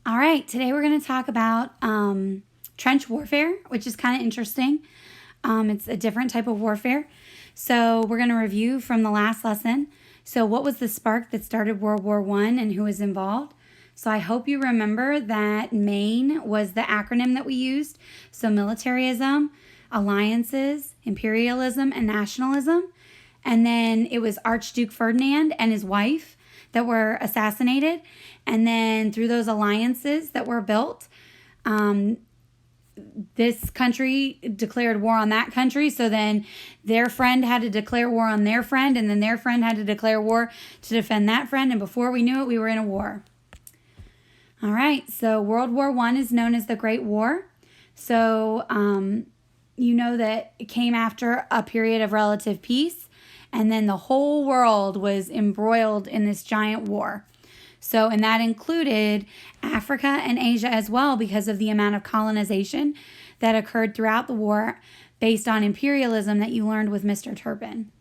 All right, today we're going to talk about trench warfare, which is kind of interesting. It's a different type of warfare. So we're going to review from the last lesson. So what was the spark that started World War I and who was involved? So I hope you remember that MAIN was the acronym that we used. So militarism, alliances, imperialism, and nationalism. And then it was Archduke Ferdinand and his wife that were assassinated. And then through those alliances that were built, this country declared war on that country. So then their friend had to declare war on their friend. And then their friend had to declare war to defend that friend. And before we knew it, we were in a war. All right. So World War I is known as the Great War. So you know that it came after a period of relative peace. And then the whole world was embroiled in this giant war. So, and that included Africa and Asia as well because of the amount of colonization that occurred throughout the war based on imperialism that you learned with Mr. Turpin.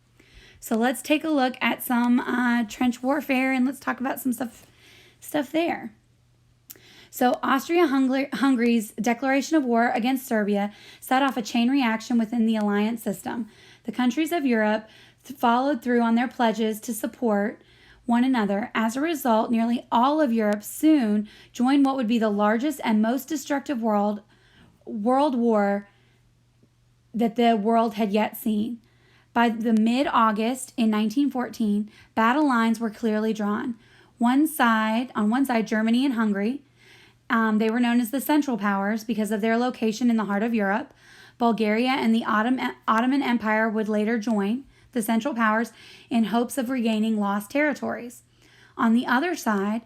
So let's take a look at some trench warfare and let's talk about some stuff there. So Austria-Hungary's declaration of war against Serbia set off a chain reaction within the alliance system. The countries of Europe followed through on their pledges to support one another. As a result, nearly all of Europe soon joined what would be the largest and most destructive world war that the world had yet seen. By the mid-August in 1914, battle lines were clearly drawn. On one side, Germany and Hungary. They were known as the Central Powers because of their location in the heart of Europe. Bulgaria and the Ottoman Empire would later join the Central Powers in hopes of regaining lost territories. On the other side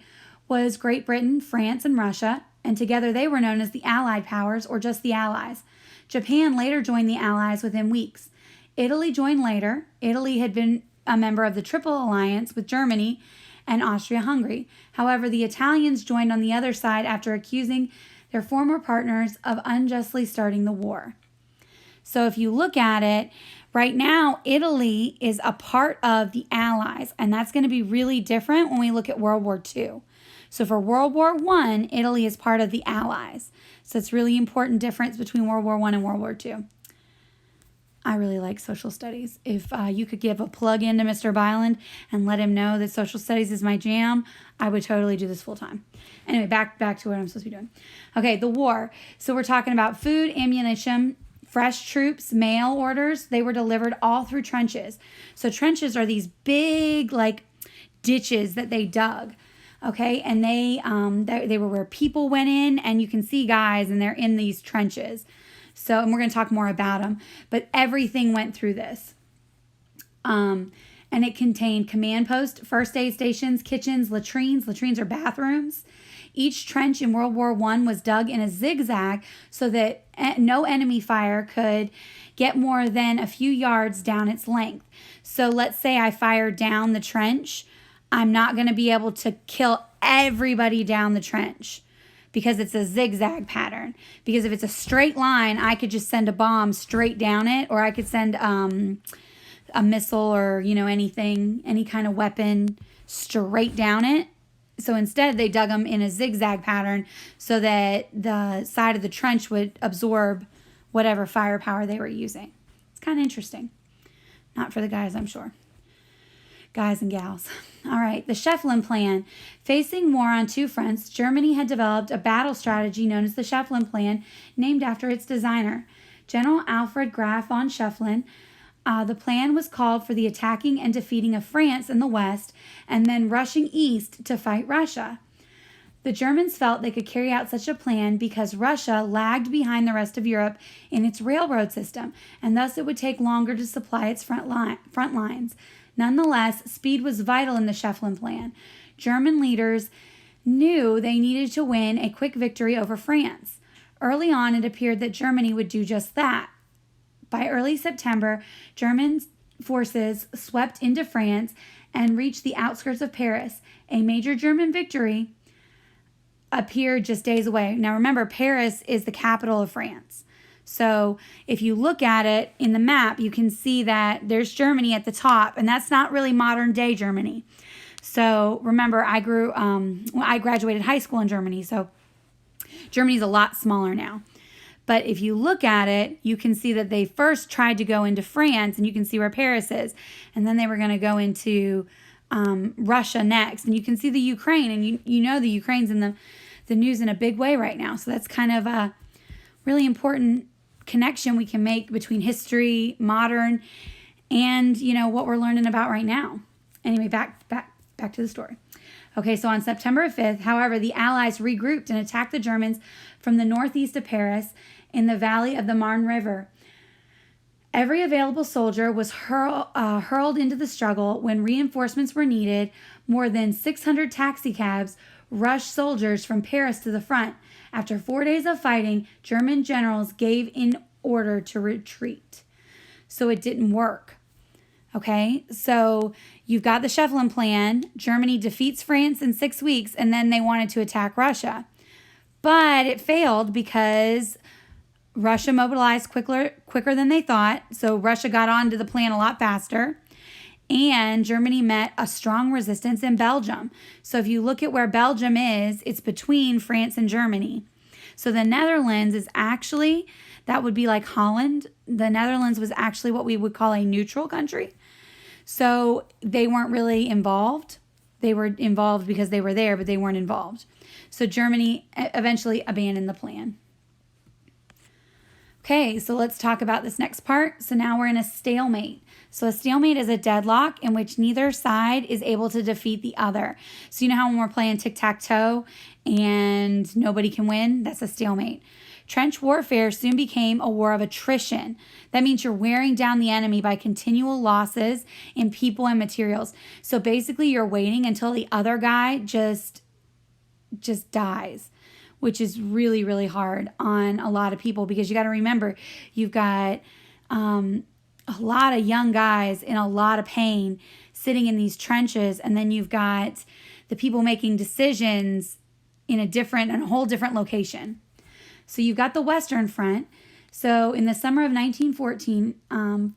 was Great Britain, France, and Russia, and together they were known as the Allied Powers or just the Allies. Japan later joined the Allies within weeks. Italy joined later. Italy had been a member of the Triple Alliance with Germany and Austria-Hungary. However, the Italians joined on the other side after accusing their former partners of unjustly starting the war. So if you look at it, right now, Italy is a part of the Allies, and that's going to be really different when we look at World War II. So for World War I, Italy is part of the Allies. So it's really important difference between World War I and World War II. I really like social studies. If you could give a plug in to Mr. Byland and let him know that social studies is my jam, I would totally do this full time. Anyway, back to what I'm supposed to be doing. Okay, the war. So we're talking about food, ammunition, fresh troops, mail orders. They were delivered all through trenches. So trenches are these big ditches that they dug. Okay, and they were where people went in, and you can see guys, and they're in these trenches. So, and we're going to talk more about them, but everything went through this. And it contained command posts, first aid stations, kitchens, latrines. Latrines are bathrooms. Each trench in World War I was dug in a zigzag so that no enemy fire could get more than a few yards down its length. So let's say I fire down the trench. I'm not going to be able to kill everybody down the trench because it's a zigzag pattern. Because if it's a straight line, I could just send a bomb straight down it, or I could send a missile or, anything, any kind of weapon straight down it. So instead, they dug them in a zigzag pattern so that the side of the trench would absorb whatever firepower they were using. It's kind of interesting. Not for the guys, I'm sure. Guys and gals. All right, the Sheflim Plan. Facing war on two fronts, Germany had developed a battle strategy known as the Sheflim Plan, named after its designer, General Alfred Graf von Sheflin. The plan was called for the attacking and defeating of France in the west and then rushing east to fight Russia. The Germans felt they could carry out such a plan because Russia lagged behind the rest of Europe in its railroad system, and thus it would take longer to supply its front lines. Nonetheless, speed was vital in the Sheflim Plan. German leaders knew they needed to win a quick victory over France. Early on, it appeared that Germany would do just that. By early September, German forces swept into France and reached the outskirts of Paris. A major German victory appeared just days away. Now remember, Paris is the capital of France. So if you look at it in the map, you can see that there's Germany at the top, and that's not really modern day Germany. So remember, I graduated high school in Germany, so Germany's a lot smaller now. But if you look at it, you can see that they first tried to go into France, and you can see where Paris is. And then they were going to go into Russia next. And you can see the Ukraine, and you know the Ukraine's in the news in a big way right now. So that's kind of a really important connection we can make between history, modern, and, what we're learning about right now. Anyway, back to the story. Okay, so on September 5th, however, the Allies regrouped and attacked the Germans from the northeast of Paris in the valley of the Marne River. Every available soldier was hurled into the struggle. When reinforcements were needed, more than 600 taxicabs rushed soldiers from Paris to the front. After 4 days of fighting, German generals gave in order to retreat. So it didn't work. Okay, so you've got the Sheflim Plan. Germany defeats France in 6 weeks, and then they wanted to attack Russia. But it failed because Russia mobilized quicker than they thought. So Russia got onto the plan a lot faster. And Germany met a strong resistance in Belgium. So if you look at where Belgium is, it's between France and Germany. So the Netherlands is actually, that would be like Holland. The Netherlands was actually what we would call a neutral country. So they weren't really involved. They were involved because they were there, but they weren't involved. So Germany eventually abandoned the plan. Okay, so let's talk about this next part. So now we're in a stalemate. So a stalemate is a deadlock in which neither side is able to defeat the other. So you know how when we're playing tic-tac-toe and nobody can win? That's a stalemate. Trench warfare soon became a war of attrition. That means you're wearing down the enemy by continual losses in people and materials. So basically you're waiting until the other guy just dies, which is really, really hard on a lot of people, because you got to remember, you've got a lot of young guys in a lot of pain sitting in these trenches, and then you've got the people making decisions in a whole different location. So you've got the Western Front. So in the summer of 1914,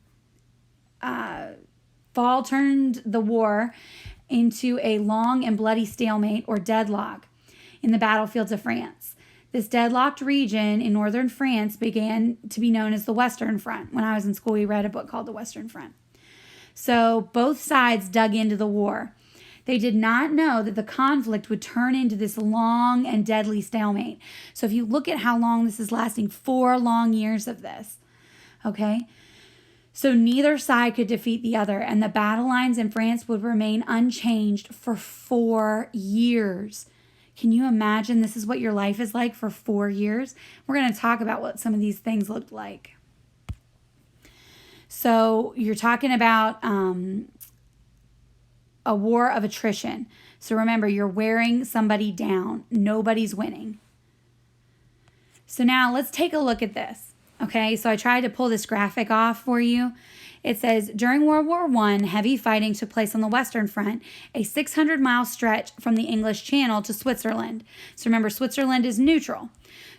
fall turned the war into a long and bloody stalemate or deadlock in the battlefields of France. This deadlocked region in northern France began to be known as the Western Front. When I was in school, we read a book called The Western Front. So both sides dug into the war. They did not know that the conflict would turn into this long and deadly stalemate. So if you look at how long this is lasting, 4 long years of this, okay? So neither side could defeat the other, and the battle lines in France would remain unchanged for 4 years. Can you imagine this is what your life is like for 4 years? We're going to talk about what some of these things looked like. So you're talking about a war of attrition. So remember, you're wearing somebody down. Nobody's winning. So now let's take a look at this. Okay, so I tried to pull this graphic off for you. It says, during World War I, heavy fighting took place on the Western Front, a 600-mile stretch from the English Channel to Switzerland. So remember, Switzerland is neutral.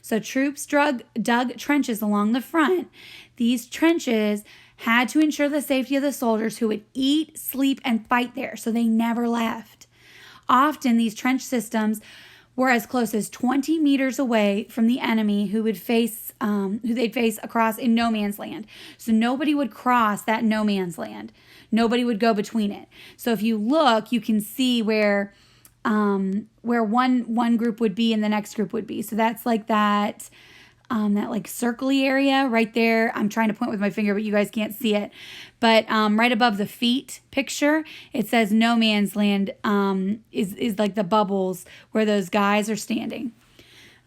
So troops dug trenches along the front. These trenches had to ensure the safety of the soldiers who would eat, sleep, and fight there, so they never left. Often, these trench systems were as close as 20 meters away from the enemy who they'd face across in no man's land. So nobody would cross that no man's land. Nobody would go between it. So if you look, you can see where one group would be and the next group would be. So that's like that like circly area right there. I'm trying to point with my finger, but you guys can't see it. But right above the feet picture, it says no man's land is like the bubbles where those guys are standing.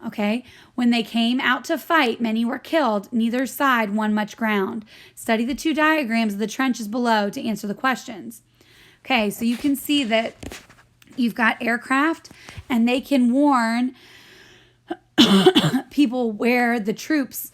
Okay. When they came out to fight, many were killed. Neither side won much ground. Study the 2 diagrams of the trenches below to answer the questions. Okay. So you can see that you've got aircraft, and they can warn people where the troops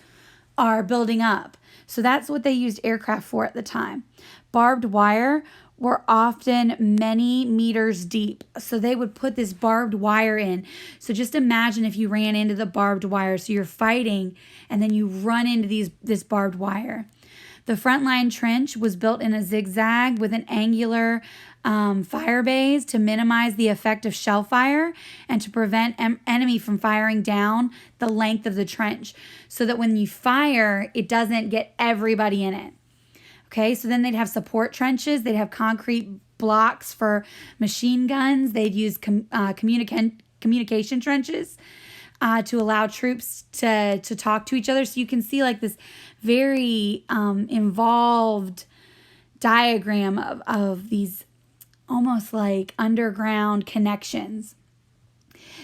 are building up. So that's what they used aircraft for at the time. Barbed wire were often many meters deep. So they would put this barbed wire in. So just imagine if you ran into the barbed wire. So you're fighting and then you run into this barbed wire. The front line trench was built in a zigzag with an angular fire bays to minimize the effect of shell fire and to prevent enemy from firing down the length of the trench so that when you fire, it doesn't get everybody in it. Okay, so then they'd have support trenches. They'd have concrete blocks for machine guns. They'd use communication trenches to allow troops to talk to each other. So you can see like this very involved diagram of these almost like underground connections.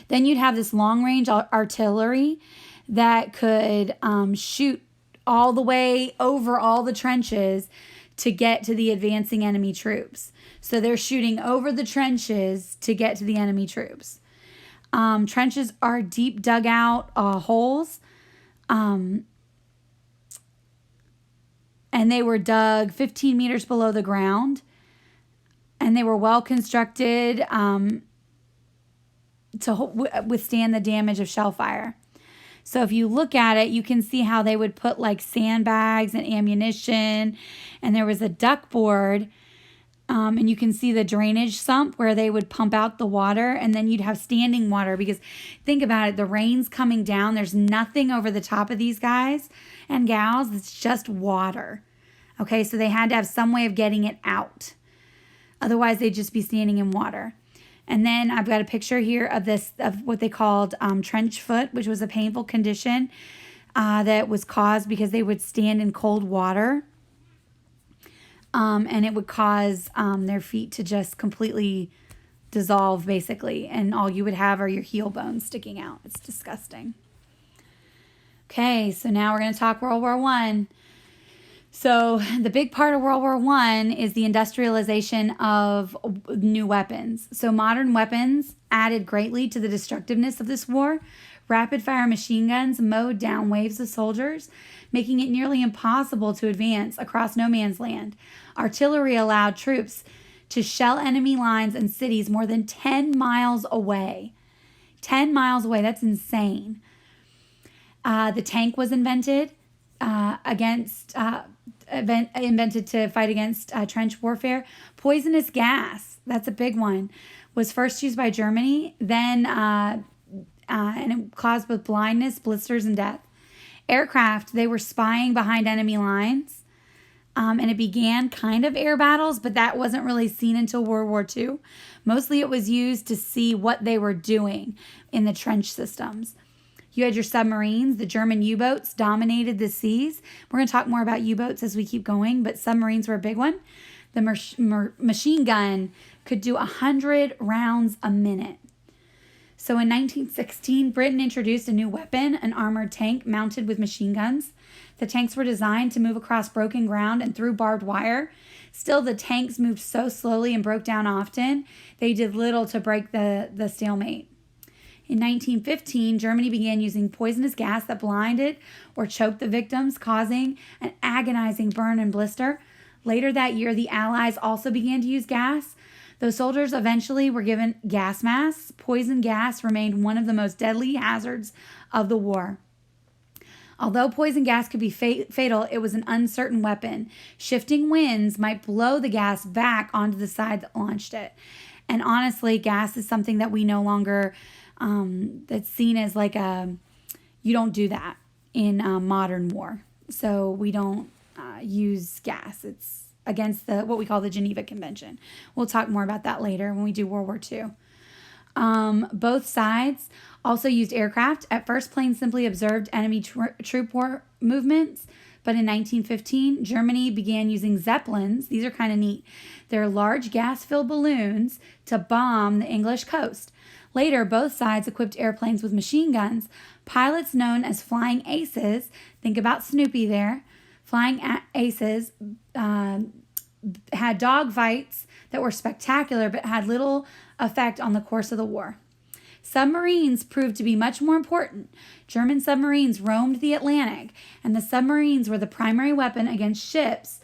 Then you'd have this long-range artillery that could shoot all the way over all the trenches to get to the advancing enemy troops. So they're shooting over the trenches to get to the enemy troops. Trenches are deep dugout holes. And they were dug 15 meters below the ground. And they were well constructed to withstand the damage of shell fire. So if you look at it, you can see how they would put like sandbags and ammunition. And there was a duck board. And you can see the drainage sump where they would pump out the water. And then you'd have standing water because think about it. The rain's coming down. There's nothing over the top of these guys and gals. It's just water. Okay, so they had to have some way of getting it out. Otherwise, they'd just be standing in water. And then I've got a picture here of what they called trench foot, which was a painful condition that was caused because they would stand in cold water. And it would cause their feet to just completely dissolve, basically. And all you would have are your heel bones sticking out. It's disgusting. Okay, so now we're going to talk World War I. So the big part of World War I is the industrialization of new weapons. So modern weapons added greatly to the destructiveness of this war. Rapid-fire machine guns mowed down waves of soldiers, making it nearly impossible to advance across no man's land. Artillery allowed troops to shell enemy lines and cities more than 10 miles away. 10 miles away, that's insane. The tank was invented invented to fight against trench warfare. Poisonous gas, that's a big one, was first used by Germany, then and it caused both blindness, blisters, and death. Aircraft, they were spying behind enemy lines, and it began kind of air battles, but that wasn't really seen until World War II. Mostly it was used to see what they were doing in the trench systems. You had your submarines. The German U-boats dominated the seas. We're going to talk more about U-boats as we keep going, but submarines were a big one. The machine gun could do 100 rounds a minute. So in 1916, Britain introduced a new weapon, an armored tank mounted with machine guns. The tanks were designed to move across broken ground and through barbed wire. Still, the tanks moved so slowly and broke down often, they did little to break the stalemate. In 1915, Germany began using poisonous gas that blinded or choked the victims, causing an agonizing burn and blister. Later that year, the Allies also began to use gas. Though soldiers eventually were given gas masks, poison gas remained one of the most deadly hazards of the war. Although poison gas could be fatal, it was an uncertain weapon. Shifting winds might blow the gas back onto the side that launched it. And honestly, gas is something that we no longer... that's seen as like you don't do that in modern war. So we don't use gas. It's against what we call the Geneva Convention. We'll talk more about that later when we do World War II. Both sides also used aircraft. At first, planes simply observed enemy troop war movements. But in 1915, Germany began using Zeppelins. These are kind of neat. They're large gas-filled balloons to bomb the English coast. Later, both sides equipped airplanes with machine guns. Pilots known as flying aces, think about Snoopy there, flying aces had dogfights that were spectacular but had little effect on the course of the war. Submarines proved to be much more important. German submarines roamed the Atlantic, and the submarines were the primary weapon against ships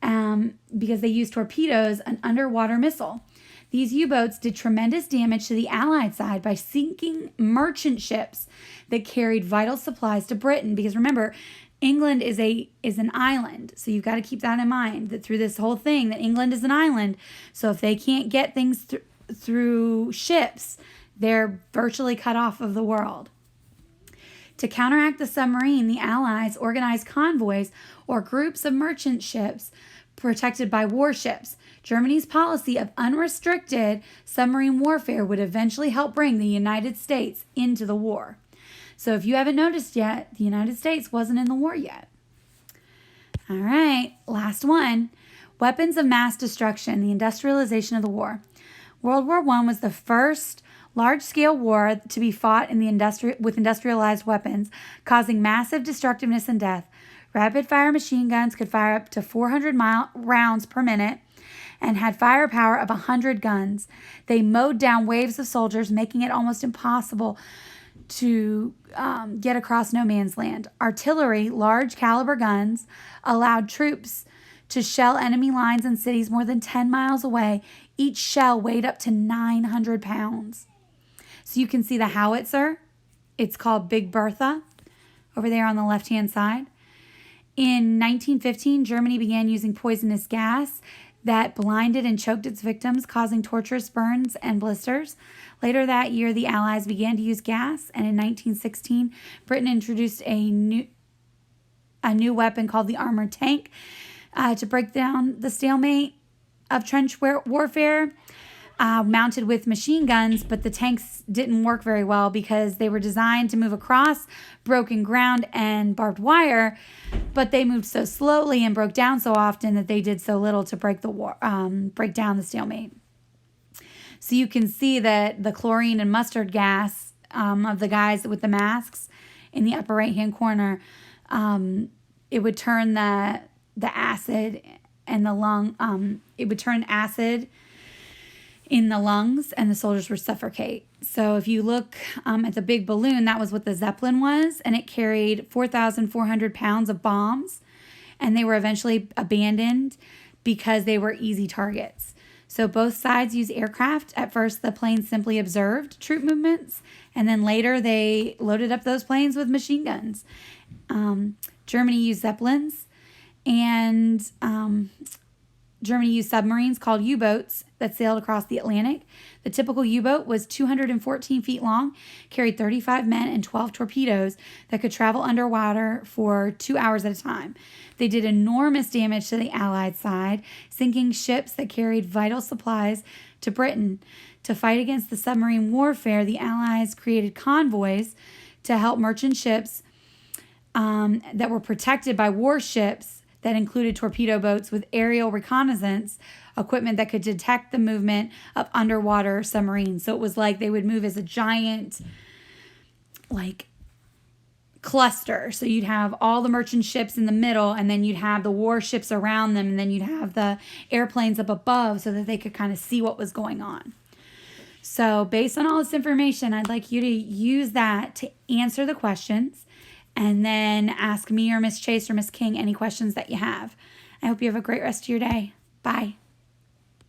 because they used torpedoes, an underwater missile. These U-boats did tremendous damage to the Allied side by sinking merchant ships that carried vital supplies to Britain. Because remember, England is an island. So you've got to keep that in mind, that through this whole thing, that England is an island. So if they can't get things through ships, they're virtually cut off of the world. To counteract the submarine, the Allies organized convoys or groups of merchant ships protected by warships. Germany's policy of unrestricted submarine warfare would eventually help bring the United States into the war. So if you haven't noticed yet, the United States wasn't in the war yet. All right, last one. Weapons of mass destruction, the industrialization of the war. World War I was the first large-scale war to be fought with industrialized weapons, causing massive destructiveness and death. Rapid-fire machine guns could fire up to 400 rounds per minute and had firepower of 100 guns. They mowed down waves of soldiers, making it almost impossible to get across no man's land. Artillery, large caliber guns, allowed troops to shell enemy lines and cities more than 10 miles away. Each shell weighed up to 900 pounds. So you can see the howitzer. It's called Big Bertha over there on the left-hand side. In 1915, Germany began using poisonous gas that blinded and choked its victims, causing torturous burns and blisters. Later that year, the Allies began to use gas, and in 1916, Britain introduced a new weapon called the armored tank to break down the stalemate of trench warfare, mounted with machine guns, but the tanks didn't work very well because they were designed to move across broken ground and barbed wire, but they moved so slowly and broke down so often that they did so little to break down the stalemate. So you can see that the chlorine and mustard gas of the guys with the masks in the upper right-hand corner, it would turn the acid and the lung, it would turn acid in the lungs, and the soldiers would suffocate. So if you look at the big balloon, that was what the Zeppelin was, and it carried 4,400 pounds of bombs, and they were eventually abandoned because they were easy targets. So both sides used aircraft. At first, the planes simply observed troop movements, and then later they loaded up those planes with machine guns. Germany used Zeppelins, and Germany used submarines called U-boats that sailed across the Atlantic. The typical U-boat was 214 feet long, carried 35 men and 12 torpedoes that could travel underwater for 2 hours at a time. They did enormous damage to the Allied side, sinking ships that carried vital supplies to Britain. To fight against the submarine warfare, the Allies created convoys to help merchant ships that were protected by warships that included torpedo boats with aerial reconnaissance equipment that could detect the movement of underwater submarines. So it was like they would move as a giant, cluster. So you'd have all the merchant ships in the middle, and then you'd have the warships around them, and then you'd have the airplanes up above so that they could kind of see what was going on. So based on all this information, I'd like you to use that to answer the questions, and then ask me or Miss Chase or Miss King any questions that you have. I hope you have a great rest of your day. Bye.